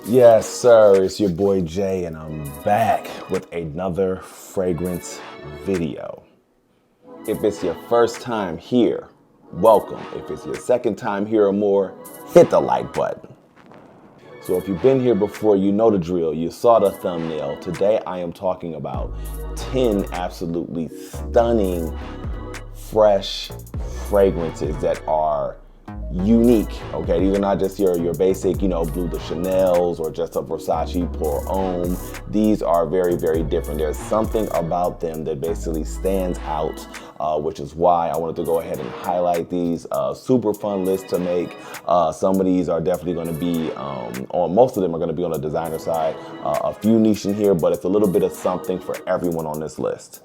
Yes, sir, it's your boy Jay, and I'm back with another fragrance video. If it's your first time here, welcome. If it's your second time here or more, hit the like button. So if you've been here before, you know the drill. You saw the thumbnail. Today I am talking about 10 absolutely stunning, fresh fragrances that are unique, okay? These are not just your basic, Blue de Chanel's or just a Versace Pour Homme. These are very, very different. There's something about them that basically stands out, which is why I wanted to go ahead and highlight these. Super fun list to make. Some of these are definitely going to be most of them are going to be on the designer side. A few niche in here, but it's a little bit of something for everyone on this list.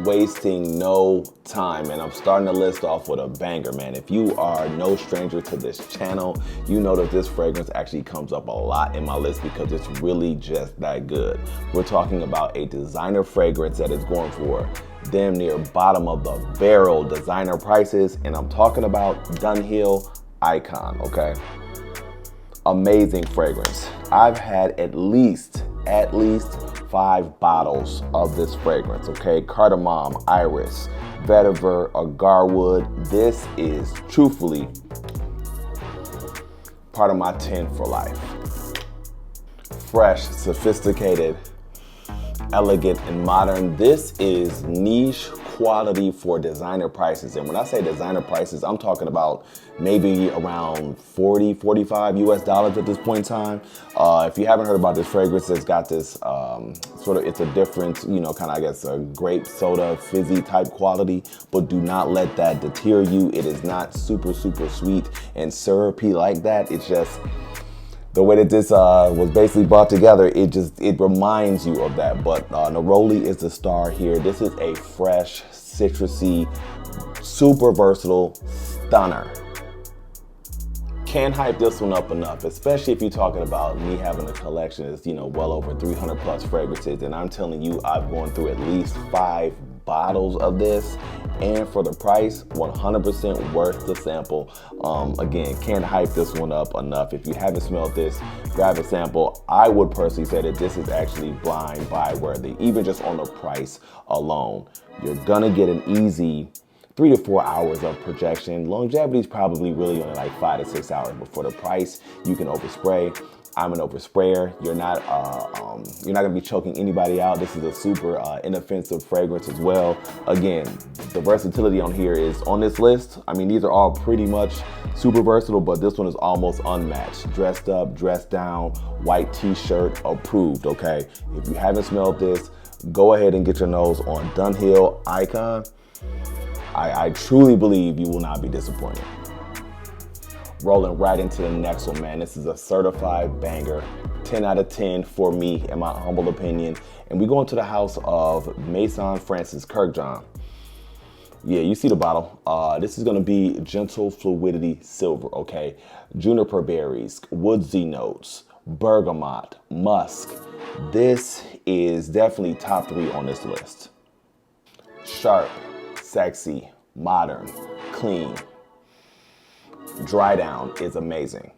Wasting no time, and I'm starting the list off with a banger, man. If you are no stranger to this channel, you know that this fragrance actually comes up a lot in my list because it's really just that good. We're talking about a designer fragrance that is going for damn near bottom of the barrel designer prices, and I'm talking about Dunhill Icon, okay? Amazing fragrance. I've had at least 5 bottles of this fragrance, okay? Cardamom, iris, vetiver, agarwood. This is truthfully part of my 10 for life. Fresh, sophisticated, elegant, and modern. This is niche quality for designer prices. And when I say designer prices, I'm talking about maybe around 40, 45 US dollars at this point in time. If you haven't heard about this fragrance, it's got this it's a different, kind of, I guess, a grape soda, fizzy type quality, but do not let that deter you. It is not super, super sweet and syrupy like that. It's just the way that this was basically brought together, it reminds you of that. But Neroli is the star here. This is a fresh, citrusy, super versatile stunner. Can't hype this one up enough, especially if you're talking about me having a collection that's, well over 300 plus fragrances. And I'm telling you, I've gone through at least 5 bottles of this, and for the price, 100% worth the sample. Again, can't hype this one up enough. If you haven't smelled this, grab a sample. I would personally say that this is actually blind buy worthy, even just on the price alone. You're gonna get an easy 3 to 4 hours of projection. Longevity is probably really only like 5 to 6 hours, but for the price, you can overspray. I'm an oversprayer. You're not gonna be choking anybody out. This is a super inoffensive fragrance as well. Again, the versatility on here is on this list. I mean, these are all pretty much super versatile, but this one is almost unmatched. Dressed up, dressed down, white t-shirt approved, okay? If you haven't smelled this, go ahead and get your nose on Dunhill Icon. I truly believe you will not be disappointed. Rolling right into the next one, man. This is a certified banger. 10 out of 10 for me, in my humble opinion. And we go into the house of Maison Francis Kurkdjian. Yeah, you see the bottle. This is gonna be Gentle Fluidity Silver, okay? Juniper berries, woodsy notes, bergamot, musk. This is definitely top 3 on this list. Sharp, sexy, modern, clean. Dry down is amazing.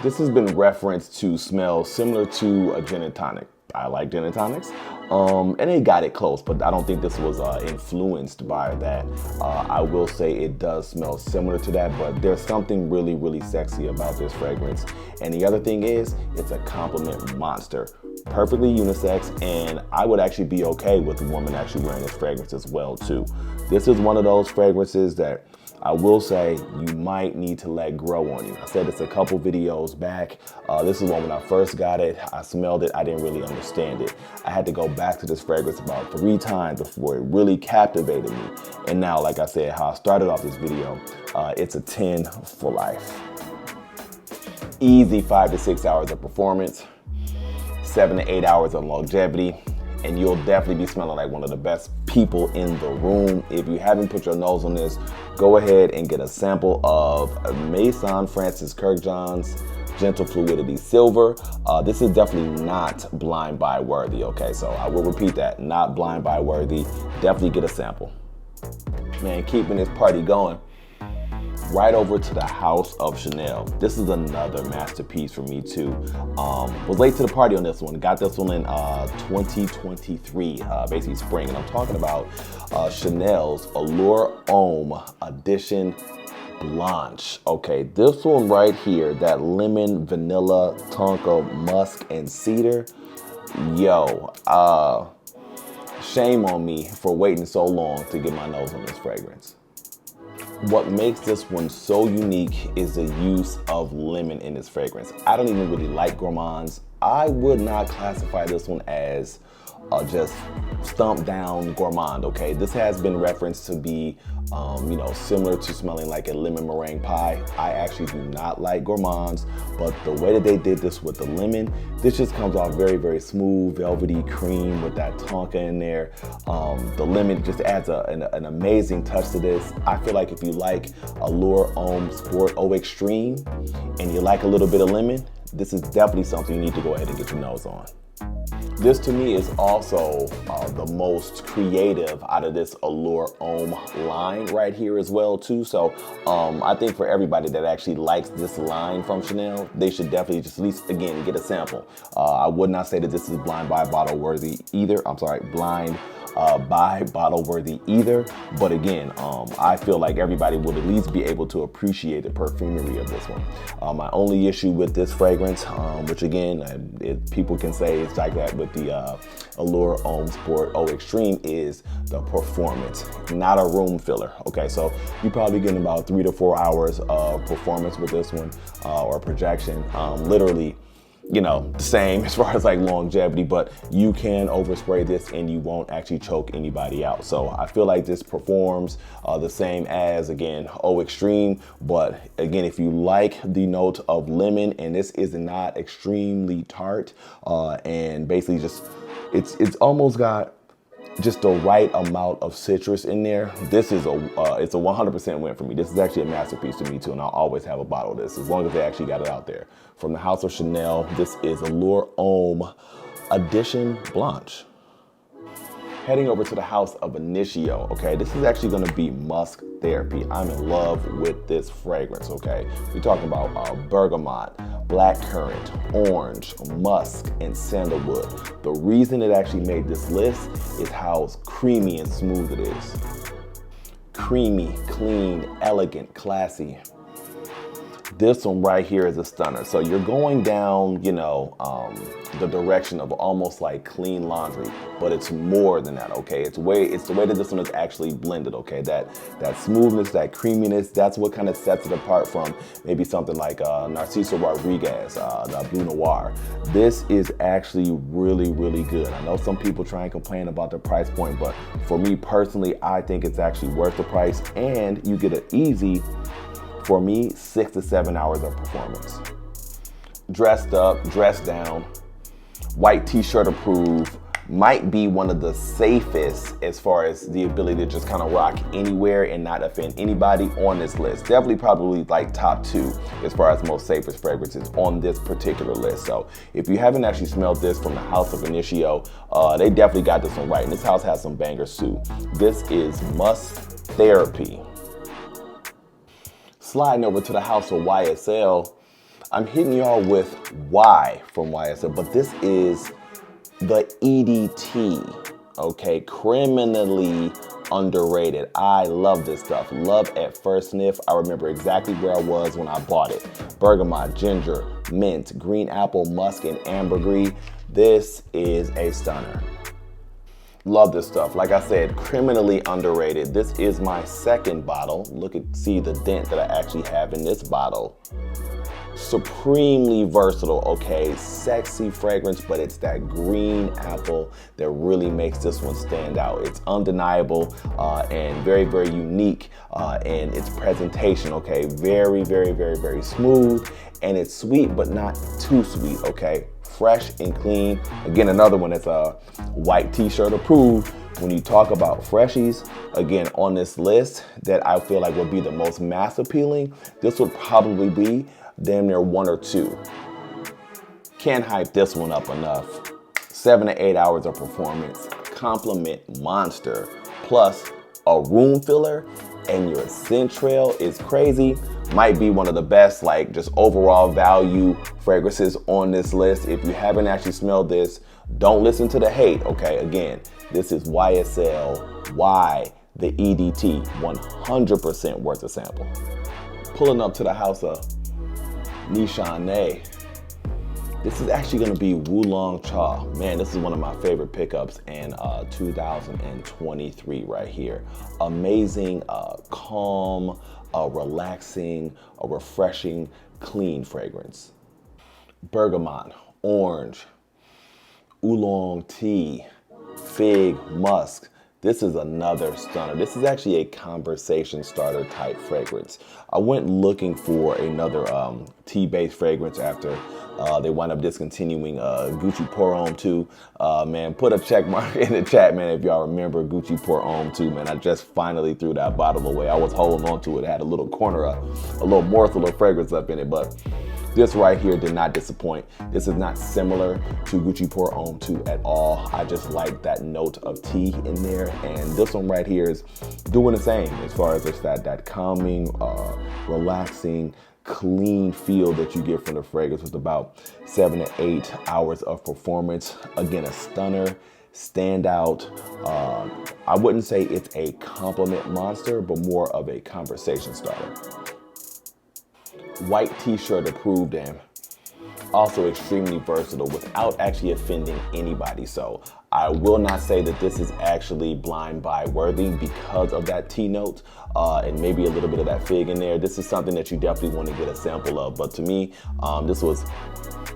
This has been referenced to smell similar to a gin and tonic. I like gin and tonics, and it got it close, but I don't think this was influenced by that. I will say it does smell similar to that, but there's something really, really sexy about this fragrance. And the other thing is, it's a compliment monster. Perfectly unisex, and I would actually be okay with a woman actually wearing this fragrance as well too. This is one of those fragrances that I will say you might need to let grow on you. I said this a couple videos back. This is one when I first got it. I smelled it. I didn't really understand it. I had to go back to this fragrance about 3 times before it really captivated me. And now, like I said, how I started off this video, it's a 10 for life. Easy 5 to 6 hours of performance, 7 to 8 hours of longevity, and you'll definitely be smelling like one of the best people in the room. If you haven't put your nose on this, go ahead and get a sample of Maison Francis Kurkdjian's Gentle Fluidity Silver. This is definitely not blind buy worthy, okay? So I will repeat that, not blind buy worthy. Definitely get a sample. Man, keeping this party going. right over to the House of Chanel. This is another masterpiece for me too. Was late to the party on this one. Got this one in 2023, basically spring. And I'm talking about Chanel's Allure Homme Edition Blanche. Okay, this one right here, that lemon, vanilla, tonka, musk, and cedar. Yo, shame on me for waiting so long to get my nose on this fragrance. What makes this one so unique is the use of lemon in this fragrance. I don't even really like gourmands. I would not classify this one as just stomp down gourmand, okay? This has been referenced to be, similar to smelling like a lemon meringue pie. I actually do not like gourmands, but the way that they did this with the lemon, this just comes off very, very smooth, velvety cream with that tonka in there. The lemon just adds an amazing touch to this. I feel like if you like Allure Homme Sport Eau Extreme and you like a little bit of lemon, this is definitely something you need to go ahead and get your nose on. This to me is also the most creative out of this Allure Homme line right here as well too. So I think for everybody that actually likes this line from Chanel, they should definitely just at least, again, get a sample. I would not say that this is blind buy bottle worthy either. I'm sorry, blind buy bottle worthy either. But again, I feel like everybody would at least be able to appreciate the perfumery of this one. My only issue with this fragrance, which again, people can say it's like that with the Allure Homme Sport Eau Extreme, is the performance, not a room filler. Okay, so you're probably getting about 3 to 4 hours of performance with this one, or projection. Literally, same as far as like longevity, but you can overspray this and you won't actually choke anybody out. So I feel like this performs the same as, again, Eau Extreme. But again, if you like the note of lemon, and this is not extremely tart, and basically just, it's almost got just the right amount of citrus in there. This is it's a 100% win for me. This is actually a masterpiece to me too, and I'll always have a bottle of this as long as they actually got it out there. From the House of Chanel, this is Allure Homme Edition Blanche. Heading over to the House of Initio, okay? This is actually gonna be Musk Therapy. I'm in love with this fragrance, okay? We're talking about bergamot, blackcurrant, orange, musk, and sandalwood. The reason it actually made this list is how creamy and smooth it is. Creamy, clean, elegant, classy. This one right here is a stunner. So you're going down, the direction of almost like clean laundry, but it's more than that, okay? It's the way that this one is actually blended, okay? That smoothness, that creaminess, that's what kind of sets it apart from maybe something like Narciso Rodriguez, the Blue Noir. This is actually really, really good. I know some people try and complain about the price point, but for me personally, I think it's actually worth the price, and you get an easy, for me, 6 to 7 hours of performance. Dressed up, dressed down, white t-shirt approved, might be one of the safest as far as the ability to just kind of rock anywhere and not offend anybody on this list. Definitely probably like top 2 as far as most safest fragrances on this particular list. So if you haven't actually smelled this from the House of Initio, they definitely got this one right. And this house has some bangers too. This is Musk Therapy. Sliding over to the House of YSL, I'm hitting y'all with Y from YSL, but this is the EDT, okay? Criminally underrated. I love this stuff. Love at first sniff. I remember exactly where I was when I bought it. Bergamot, ginger, mint, green apple, musk, and ambergris. This is a stunner. Love this stuff. Like I said, criminally underrated. This is my second bottle. See the dent that I actually have in this bottle. Supremely versatile, okay? Sexy fragrance, but it's that green apple that really makes this one stand out. It's undeniable and very, very unique in its presentation, okay? Very, very, very, very smooth, and it's sweet, but not too sweet, okay? Fresh and clean. Again, another one that's a white t-shirt approved. When you talk about freshies, again, on this list that I feel like would be the most mass appealing, this would probably be damn near 1 or 2. Can't hype this one up enough. 7 to 8 hours of performance, compliment monster, plus a room filler, and your scent trail is crazy, might be one of the best, like, just overall value fragrances on this list. If you haven't actually smelled this, don't listen to the hate, okay? Again, this is YSL Y, the EDT, 100% worth a sample. Pulling up to the house of Nishanw. This is actually gonna be Wu Long Cha. Man, this is one of my favorite pickups in 2023 right here. Amazing, calm, relaxing, a refreshing, clean fragrance. Bergamot, orange, oolong tea, fig, musk. This is another stunner. This is actually a conversation starter type fragrance. I went looking for another tea-based fragrance after they wound up discontinuing Gucci Pour Homme II. Man, put a check mark in the chat, man, if y'all remember Gucci Pour Homme II, man. I just finally threw that bottle away. I was holding on to it. It had a little corner, a little morsel of fragrance up in it, but this right here did not disappoint. This is not similar to Gucci Pour Homme II at all. I just like that note of tea in there, and this one right here is doing the same as far as it's that calming, relaxing, clean feel that you get from the fragrance with about 7 to 8 hours of performance. Again, a stunner, standout. I wouldn't say it's a compliment monster, but more of a conversation starter. White t-shirt approved, and also extremely versatile without actually offending anybody. So I will not say that this is actually blind buy worthy because of that tea note and maybe a little bit of that fig in there. This is something that you definitely want to get a sample of. But to me, this was,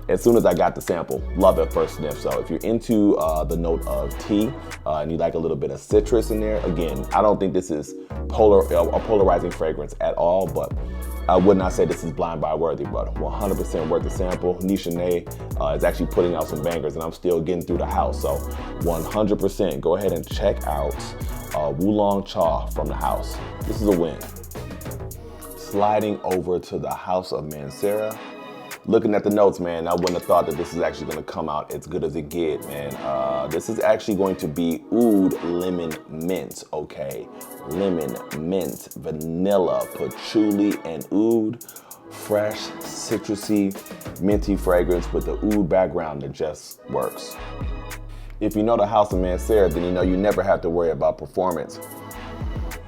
as soon as I got the sample, love at first sniff. So if you're into the note of tea and you like a little bit of citrus in there, again, I don't think this is a polarizing fragrance at all, but I would not say this is blind buy worthy, but 100% worth the sample. Nishanw is actually putting out some bangers, and I'm still getting through the house. So 100% go ahead and check out Wu Long Cha from the house. This is a win. Sliding over to the house of Mancera. Looking at the notes, man, I wouldn't have thought that this is actually going to come out as good as it get, man. This is actually going to be Oud Lemon Mint, okay? Lemon, mint, vanilla, patchouli, and oud. Fresh, citrusy, minty fragrance with the oud background that just works. If you know the house of Mancera, then you know you never have to worry about performance.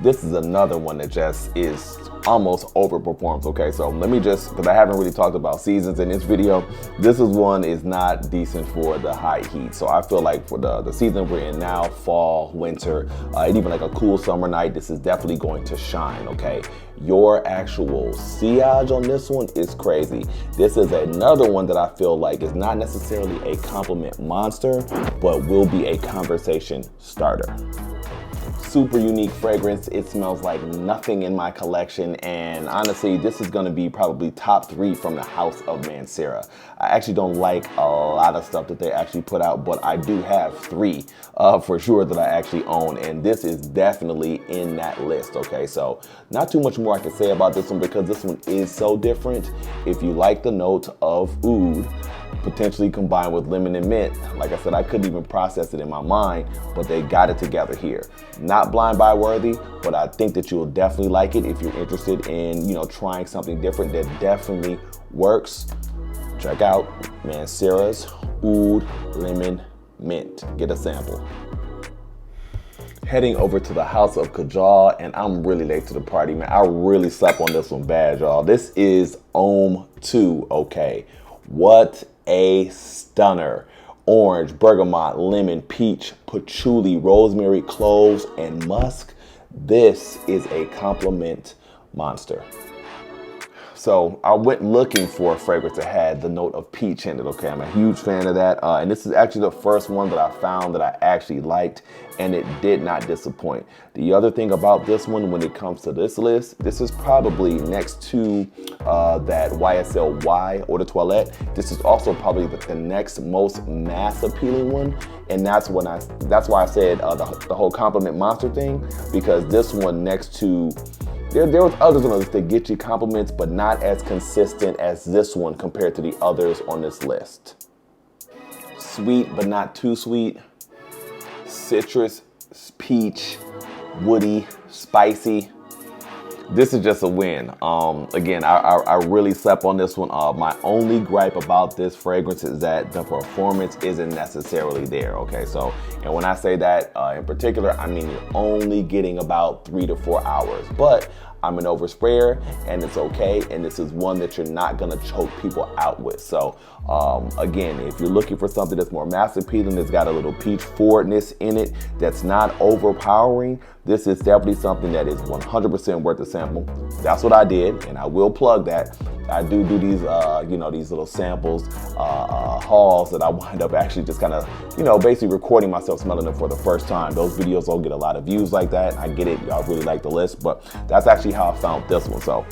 This is another one that just is almost overperforms, okay? So let me just, because I haven't really talked about seasons in this video, this is one is not decent for the high heat. So I feel like for the season we're in now, fall, winter, and even like a cool summer night, this is definitely going to shine, okay? Your actual sillage on this one is crazy. This is another one that I feel like is not necessarily a compliment monster, but will be a conversation starter. Super unique fragrance. It smells like nothing in my collection, and honestly, this is going to be probably top 3 from the house of Mancera. I actually don't like a lot of stuff that they actually put out, but I do have 3 for sure that I actually own, and this is definitely in that list, okay? So not too much more I can say about this one because this one is so different. If you like the note of oud, potentially combined with lemon and mint, like I said, I couldn't even process it in my mind, but they got it together here. Not blind buy worthy, but I think that you'll definitely like it if you're interested in, you know, trying something different that definitely works. Check out Mancera's Oud Lemon Mint. Get a sample. Heading over to the house of Kajal, and I'm really late to the party, man. I really slept on this one bad, y'all. This is Homme II, okay? What a stunner. Orange, bergamot, lemon, peach, patchouli, rosemary, cloves, and musk. This is a compliment monster. So I went looking for a fragrance that had the note of peach in it, okay? I'm a huge fan of that. And this is actually the first one that I found that I actually liked, and it did not disappoint. The other thing about this one, when it comes to this list, this is probably next to that YSL Y Eau de Toilette. This is also probably the next most mass appealing one. And that's why I said the whole compliment monster thing, because this one next to, there was others on the list that get you compliments, but not as consistent as this one compared to the others on this list. Sweet, but not too sweet. Citrus, peach, woody, spicy. This is just a win. Again, I really slept on this one. My only gripe about this fragrance is that the performance isn't necessarily there, okay? So, and when I say that in particular, I mean you're only getting about 3 to 4 hours. But I'm an oversprayer and it's okay, and this is one that you're not gonna choke people out with. So again, if you're looking for something that's more mass appealing, that's got a little peach forwardness in it, that's not overpowering, this is definitely something that is 100% worth the sample. That's what I did, and I will plug that. I do these, you know, these little samples, hauls that I wind up actually just kind of, you know, basically recording myself smelling them for the first time. Those videos don't get a lot of views like that. I get it, y'all really like the list, but that's actually how I found this one. So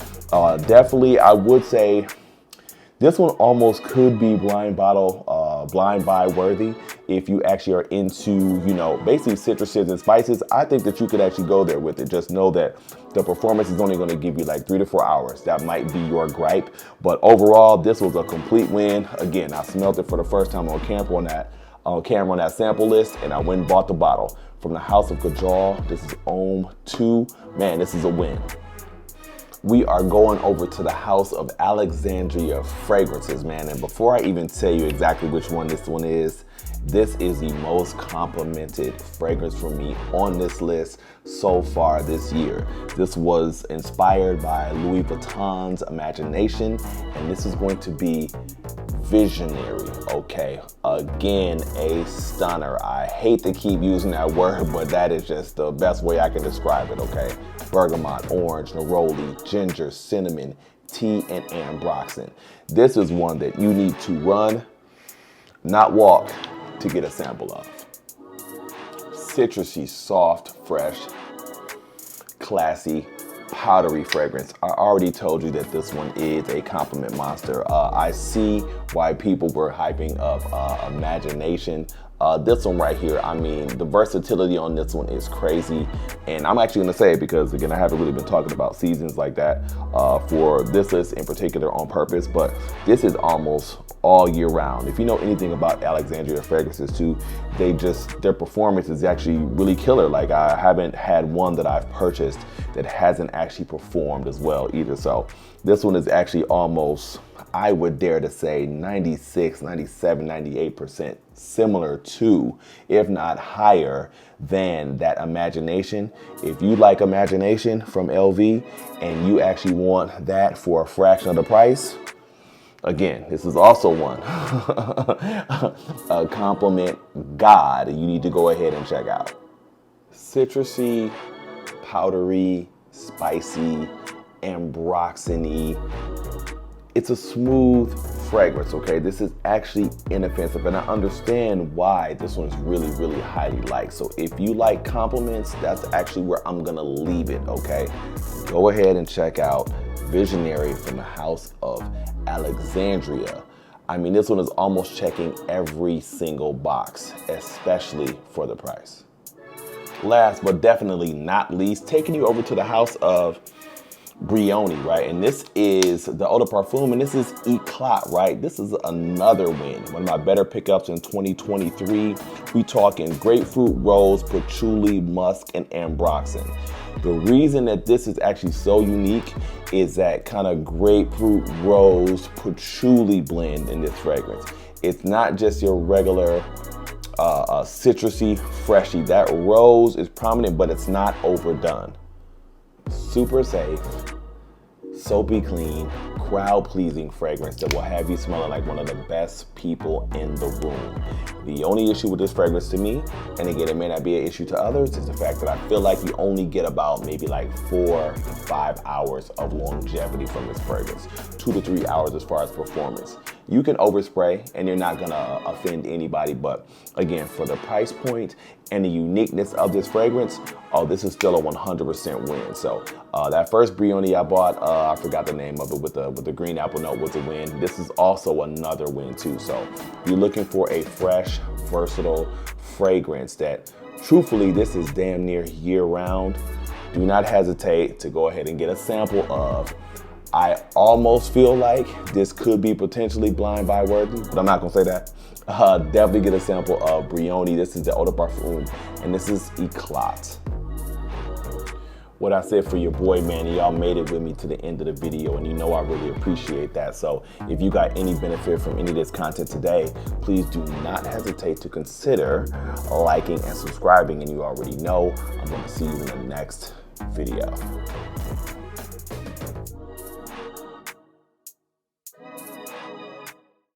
definitely, I would say this one almost could be blind buy worthy if you actually are into, you know, basically citruses and spices. I think that you could actually go there with it. Just know that the performance is only going to give you like 3 to 4 hours. That might be your gripe, but overall, this was a complete win. Again, I smelled it for the first time on camera on that sample list, and I went and bought the bottle from the house of Kajal. This is Homme II. Man, this is a win. We are going over to the house of Alexandria fragrances, man. And before I even tell you exactly which one this one is, this is the most complimented fragrance for me on this list so far this year. This was inspired by Louis Vuitton's Imagination, and this is going to be visionary, okay? Again, a stunner. I hate to keep using that word, but that is just the best way I can describe it, okay? Bergamot, orange, neroli, ginger, cinnamon, tea, and ambroxan. This is one that you need to run, not walk, to get a sample of. Citrusy, soft, fresh, classy, powdery fragrance. I already told you that this one is a compliment monster. I see why people were hyping up Imagination. This one right here, I mean, the versatility on this one is crazy. And I'm actually gonna say it because, again, I haven't really been talking about seasons like that for this list in particular on purpose, but this is almost all year round. If you know anything about Alexandria fragrances too, their performance is actually really killer. Like, I haven't had one that I've purchased that hasn't actually performed as well either. So this one is actually almost, I would dare to say 96, 97, 98% similar to, if not higher than that Imagination. If you like Imagination from LV and you actually want that for a fraction of the price, again, this is also one a compliment God you need to go ahead and check out. Citrusy, powdery, spicy, ambroxany. It's a smooth fragrance, okay? This is actually inoffensive, and I understand why this one's really, really highly liked. So if you like compliments, that's actually where I'm gonna leave it, okay? Go ahead and check out Visionary from the house of Alexandria. I mean, this one is almost checking every single box, especially for the price. Last but definitely not least, taking you over to the house of Brioni, right? And this is the Eau de Parfum, and this is Eclat, right? This is another win. One of my better pickups in 2023. We talking grapefruit, rose, patchouli, musk, and ambroxan. The reason that this is actually so unique is that kind of grapefruit, rose, patchouli blend in this fragrance. It's not just your regular citrusy, freshy. That rose is prominent, but it's not overdone. Super safe, soapy clean, crowd-pleasing fragrance that will have you smelling like one of the best people in the room. The only issue with this fragrance to me, and again, it may not be an issue to others, is the fact that I feel like you only get about maybe like 4 to 5 hours of longevity from this fragrance, 2 to 3 hours as far as performance. You can overspray and you're not gonna offend anybody, but again, for the price point and the uniqueness of this fragrance, oh, this is still a 100% win. So that first Brioni I bought, I forgot the name of it, with the green apple note, was a win. This is also another win too. So you're looking for a fresh, versatile fragrance that, truthfully, this is damn near year round. Do not hesitate to go ahead and get a sample of. I almost feel like this could be potentially blind buy worthy, but I'm not gonna say that. Definitely get a sample of Brioni. This is the Eau de Parfum, and this is Eclat. what I said for your boy, man. Y'all made it with me to the end of the video, and you know I really appreciate that. So if you got any benefit from any of this content today, please do not hesitate to consider liking and subscribing. And you already know I'm going to see you in the next video.